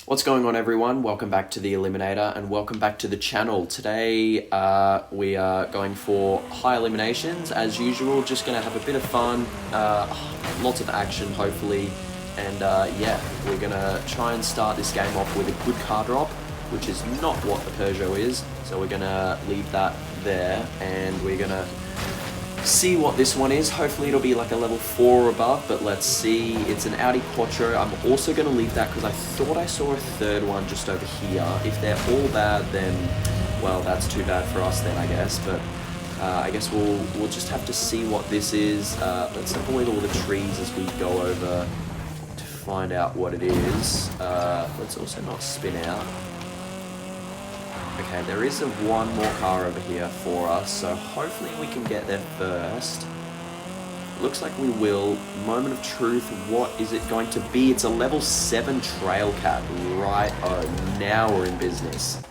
What's going on, everyone? Welcome back to the Eliminator and welcome back to the channel. Today we are going for high eliminations as usual, just going to have a bit of fun, lots of action hopefully, and yeah, we're going to try and start this game off with a good car drop, which is not what the Peugeot is, so we're going to leave that there and we're going to see what this one is. Hopefully it'll be like a level 4 or above, but let's see. It's an Audi Quattro. I'm also going to leave that because I thought I saw a third one just over here. If they're all bad, then, well, that's too bad for us then, I guess, but I guess we'll just have to see what this is. Let's avoid all the trees as we go over to find out what it is. Let's also not spin out. Okay, there is one more car over here for us, so hopefully we can get there first. Looks like we will. Moment of truth, what is it going to be? It's a level 7 trail cat. Right, oh, now we're in business.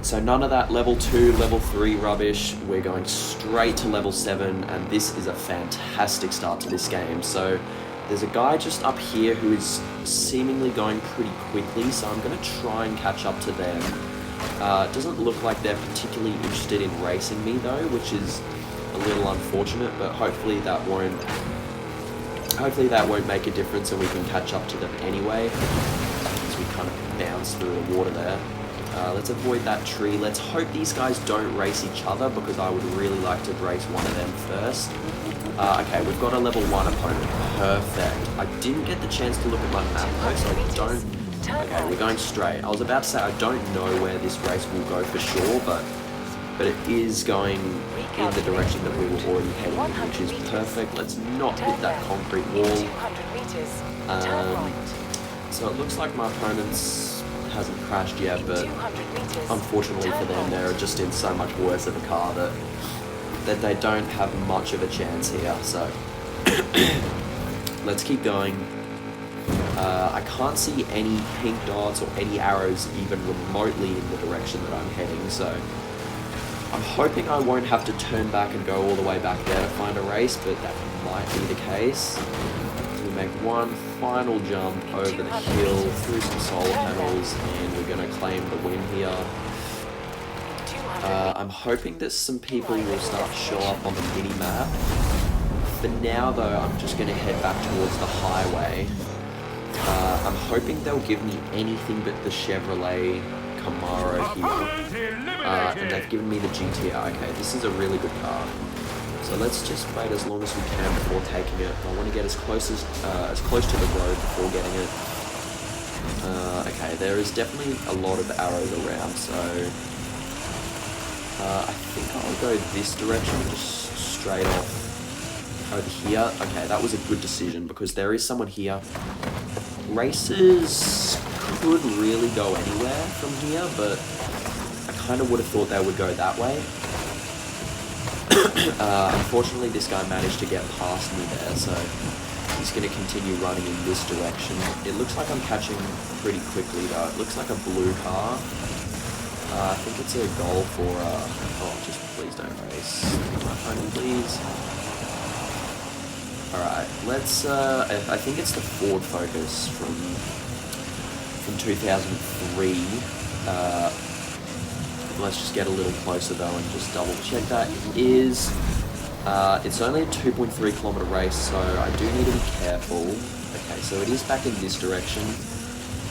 So none of that level 2, level 3 rubbish. We're going straight to level 7, and this is a fantastic start to this game. So there's a guy just up here who is seemingly going pretty quickly, so I'm going to try and catch up to them. It doesn't look like they're particularly interested in racing me though, which is a little unfortunate, but hopefully that won't make a difference and we can catch up to them anyway, as we kind of bounce through the water there. Let's avoid that tree. Let's hope these guys don't race each other, because I would really like to race one of them first. Okay, we've got a level 1 opponent. Perfect. I didn't get the chance to look at my map though, so I don't... Okay, we're going straight. I was about to say I don't know where this race will go for sure, but it is going in the direction that we were already heading, which is perfect. Let's not hit that concrete wall. So it looks like my opponent's hasn't crashed yet, but unfortunately for them, they're just in so much worse of a car that they don't have much of a chance here. So let's keep going. I can't see any pink dots or any arrows even remotely in the direction that I'm heading, so I'm hoping I won't have to turn back and go all the way back there to find a race, but that might be the case. We make one final jump over the hill through some solar panels, and we're going to claim the win here. I'm hoping that some people will start to show up on the mini-map. For now though, I'm just going to head back towards the highway. I'm hoping they'll give me anything but the Chevrolet Camaro here, and they've given me the GTR. Okay, this is a really good car. So let's just wait as long as we can before taking it. I want to get as close to the road before getting it. Okay, there is definitely a lot of arrows around, so I think I'll go this direction, just straight off over here. Okay, that was a good decision because there is someone here. Races could really go anywhere from here, but I kind of would have thought they would go that way. Unfortunately, this guy managed to get past me there, so he's going to continue running in this direction. It looks like I'm catching pretty quickly though. It looks like a blue car. I think it's a goal for, oh, just please don't race. My phone, please. Alright, let's, I think it's the Ford Focus from 2003. Let's just get a little closer though and just double check that. It is, it's only a 2.3 kilometer race, so I do need to be careful. Okay, so it is back in this direction.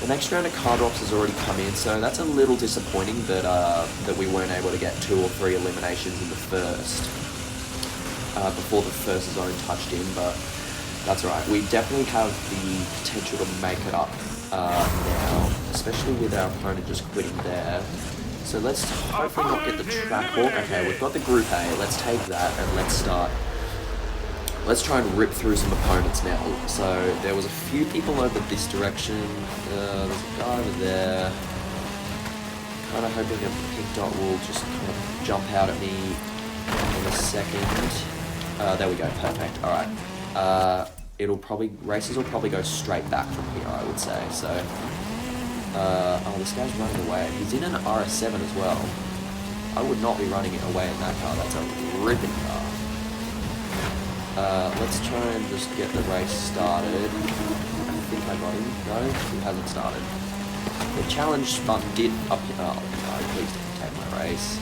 The next round of car drops has already come in, so that's a little disappointing that we weren't able to get 2 or 3 eliminations in the first. Before the first zone touched in, but that's alright. We definitely have the potential to make it up now, especially with our opponent just quitting there. So let's hopefully not get the track hawk. Okay, we've got the Group A. Let's take that and let's start. Let's try and rip through some opponents now. So there was a few people over this direction. There's a guy over there. Kind of hoping a pink dot will just kind of jump out at me in a second. There we go, perfect, alright. Races will probably go straight back from here, I would say, so. Oh, this guy's running away. He's in an RS7 as well. I would not be running away in that car, that's a ripping car. Let's try and just get the race started. I think think I got him. No, he hasn't started. The challenge button did appear. Oh no, please don't take my race.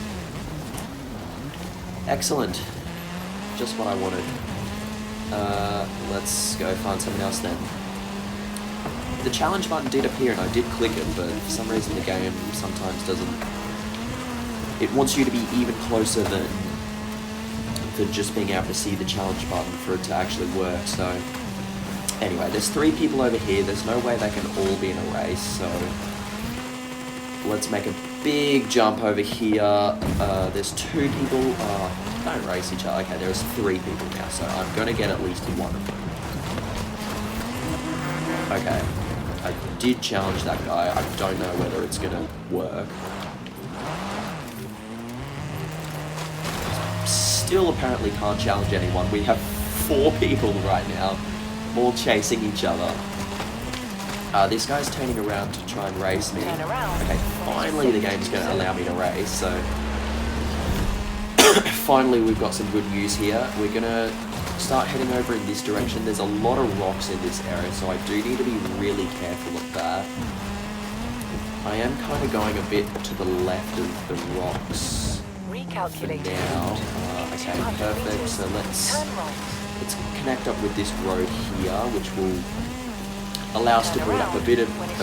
Excellent. Just what I wanted. Let's go find something else then. The challenge button did appear and I did click it, but for some reason the game sometimes doesn't... It wants you to be even closer than just being able to see the challenge button for it to actually work, so... Anyway, there's 3 people over here, there's no way they can all be in a race, so... Let's make a big jump over here. There's 2 people... don't race each other. Okay, there's 3 people now, so I'm going to get at least one of them. Okay, I did challenge that guy. I don't know whether it's going to work. Still apparently can't challenge anyone. We have 4 people right now, all chasing each other. This guy's turning around to try and race me. Okay, finally the game's going to allow me to race, so... Finally we've got some good news here. We're going to start heading over in this direction. There's a lot of rocks in this area, so I do need to be really careful of that. I am kind of going a bit to the left of the rocks for now. Okay, perfect. So let's connect up with this road here, which will allow us to build up a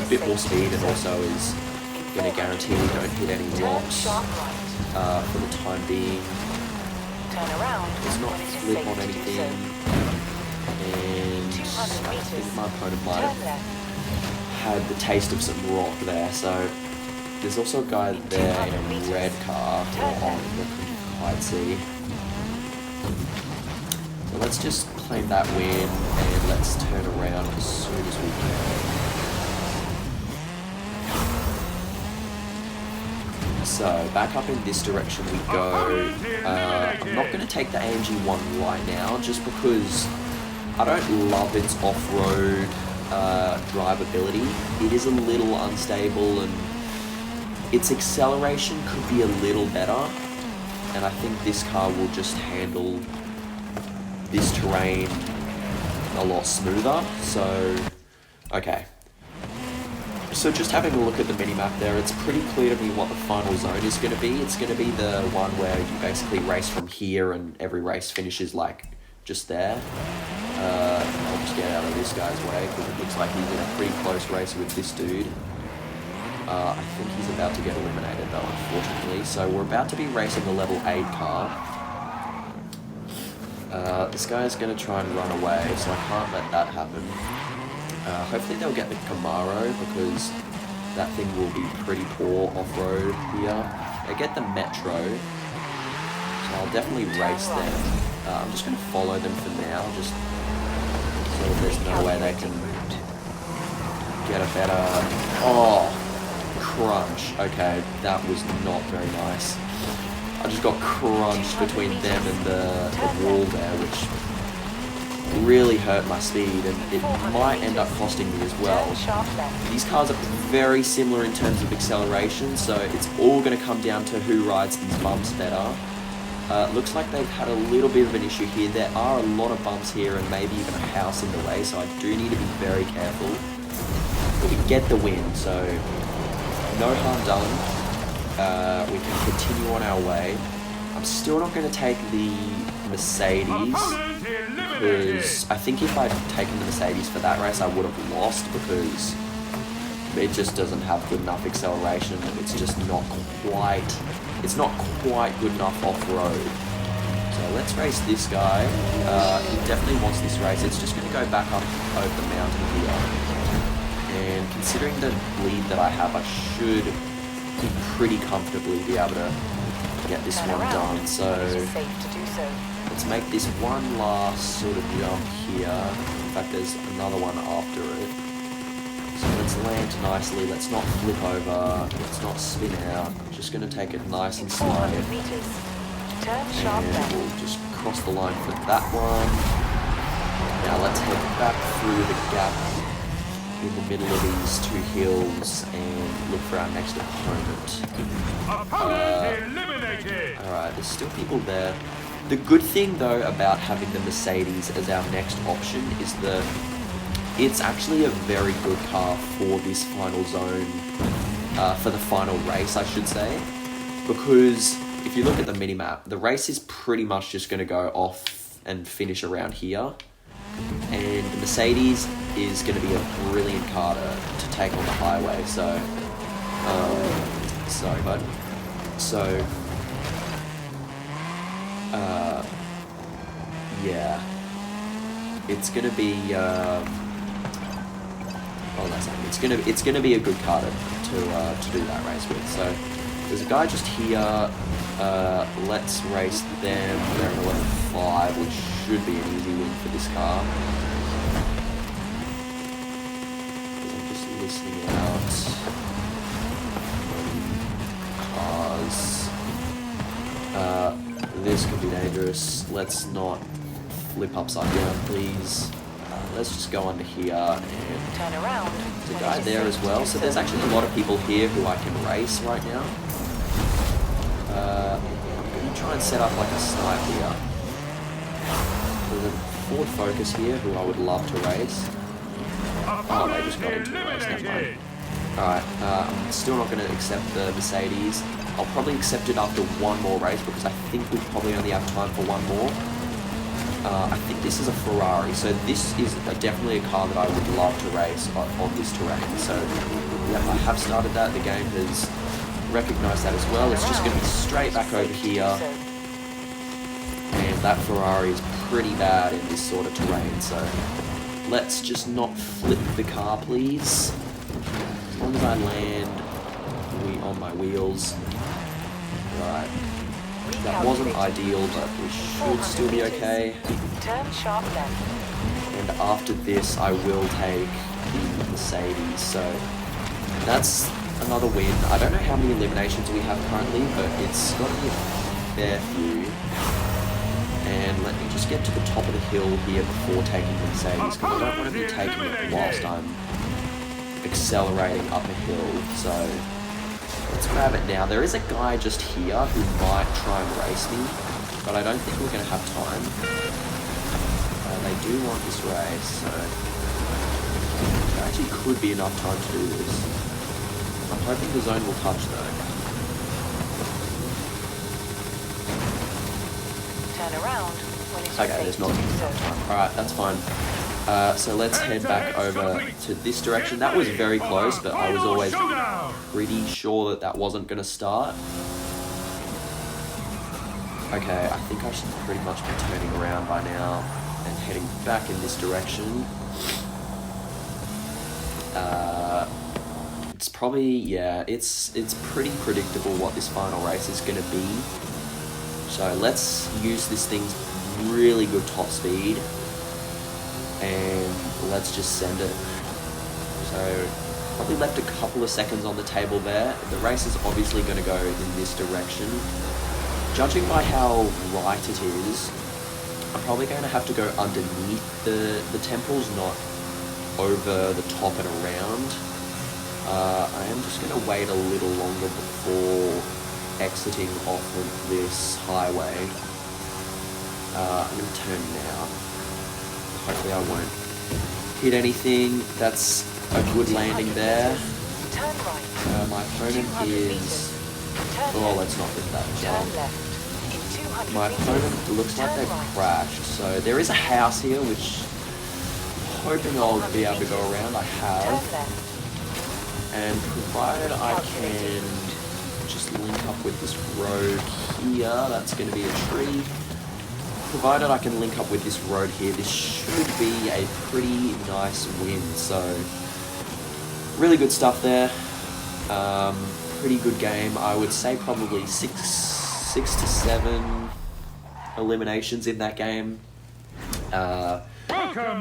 bit more speed, and also is going to guarantee we don't hit any rocks for the time being. Does not flip on anything, and I think my opponent might have had the taste of some rock there. So there's also a guy there in a red car who I couldn't quite see. So let's just claim that win and let's turn around as soon as we can. So, back up in this direction we go. I'm not going to take the AMG 1 right now, just because I don't love its off-road drivability. It is a little unstable and its acceleration could be a little better. And I think this car will just handle this terrain a lot smoother. So, okay. So just having a look at the minimap there, it's pretty clear to me what the final zone is going to be. It's going to be the one where you basically race from here and every race finishes like just there. I'll just get out of this guy's way because it looks like he's in a pretty close race with this dude. I think he's about to get eliminated though, unfortunately. So we're about to be racing a level 8 car. This guy's going to try and run away, so I can't let that happen. Hopefully they'll get the Camaro, because that thing will be pretty poor off-road here. They get the Metro, so I'll definitely race them. I'm just going to follow them for now, just so that there's no way they can get a better... Oh, crunch. Okay, that was not very nice. I just got crunched between them and the wall there, which really hurt my speed, and it might end up costing me as well. These cars are very similar in terms of acceleration, so it's all going to come down to who rides these bumps better. Looks like they've had a little bit of an issue here. There are a lot of bumps here and maybe even a house in the way, so I do need to be very careful. But we get the win, so no harm done. We can continue on our way. I'm still not going to take the Mercedes, because I think if I'd taken the Mercedes for that race I would have lost, because it just doesn't have good enough acceleration. It's just not quite good enough off-road. So let's race this guy. He definitely wants this race. It's just going to go back up over the mountain here, and considering the lead that I have, I should pretty comfortably be able to get this one done. So let's make this one last sort of jump here. In fact, there's another one after it. So let's land nicely. Let's not flip over. Let's not spin out. I'm just going to take it nice and slow. And we'll just cross the line for that one. Now let's head back through the gap in the middle of these 2 hills and look for our next opponent. Alright, there's still people there. The good thing though about having the Mercedes as our next option is that it's actually a very good car for this final zone, for the final race, I should say, because if you look at the minimap, the race is pretty much just going to go off and finish around here, and the Mercedes is going to be a brilliant car to take on the highway. So, sorry, bud. So, yeah, it's going to be. It's gonna be a good car to do that race with. So there's a guy just here. Let's race them. They're in 11.5, which should be an easy win for this car. I'm just listening out cars. This could be dangerous. Let's not flip upside down, please. Let's just go under here, and turn around. There's a guy there as well, so there's actually a lot of people here who I can race right now. I'm going to try and set up like a snipe here. There's a Ford Focus here who I would love to race. Oh, they just got into the race, never mind. Alright, I'm still not going to accept the Mercedes. I'll probably accept it after one more race, because I think we probably only have time for one more. I think this is a Ferrari, so this is definitely a car that I would love to race on this terrain. So, yeah, I have started that. The game has recognised that as well. It's just going to be straight back over here. And that Ferrari is pretty bad in this sort of terrain, so let's just not flip the car, please. As long as I land on my wheels. Right. That wasn't ideal, but we should still be okay. Turn sharp left. And after this, I will take the Mercedes. So that's another win. I don't know how many eliminations we have currently, but it's got to be a fair few. And let me just get to the top of the hill here before taking the Mercedes, because I don't want to be taking it whilst I'm accelerating up a hill. So let's grab it now. There is a guy just here who might try and race me, but I don't think we're going to have time. They do want this race, so there actually could be enough time to do this. I'm hoping the zone will touch though. Turn around when it's Okay, there's not enough time. Alright, that's fine. So let's head back over to this direction. That was very close, but I was always pretty sure that wasn't going to start. Okay, I think I should pretty much be turning around by now and heading back in this direction. It's probably, yeah, it's pretty predictable what this final race is going to be. So let's use this thing's really good top speed. And let's just send it. So probably left a couple of seconds on the table there. The race is obviously going to go in this direction. Judging by how right it is, I'm probably going to have to go underneath the temples, not over the top and around. I am just going to wait a little longer before exiting off of this highway. I'm going to turn now. Hopefully I won't hit anything. That's a good landing there. My opponent is... Oh, let's not hit that jump. My opponent looks like they've crashed. So there is a house here, which I'm hoping I'll be able to go around. I have. And provided I can just link up with this road here, that's going to be a tree. Provided I can link up with this road here, this should be a pretty nice win. So, really good stuff there. Pretty good game. I would say probably six to seven eliminations in that game. But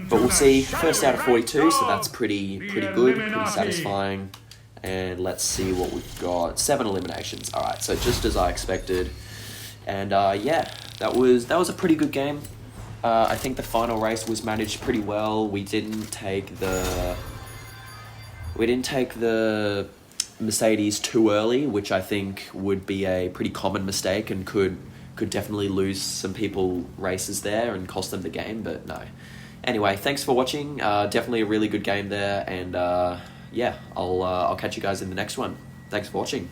we'll see. First out of 42, so that's pretty good, pretty satisfying. And let's see what we've got. 7 eliminations. All right, so just as I expected. And yeah, that was a pretty good game. I think the final race was managed pretty well. We didn't take the Mercedes too early, which I think would be a pretty common mistake and could definitely lose some people races there and cost them the game. But no, Anyway, thanks for watching. Definitely a really good game there, and yeah, I'll catch you guys in the next one. Thanks for watching.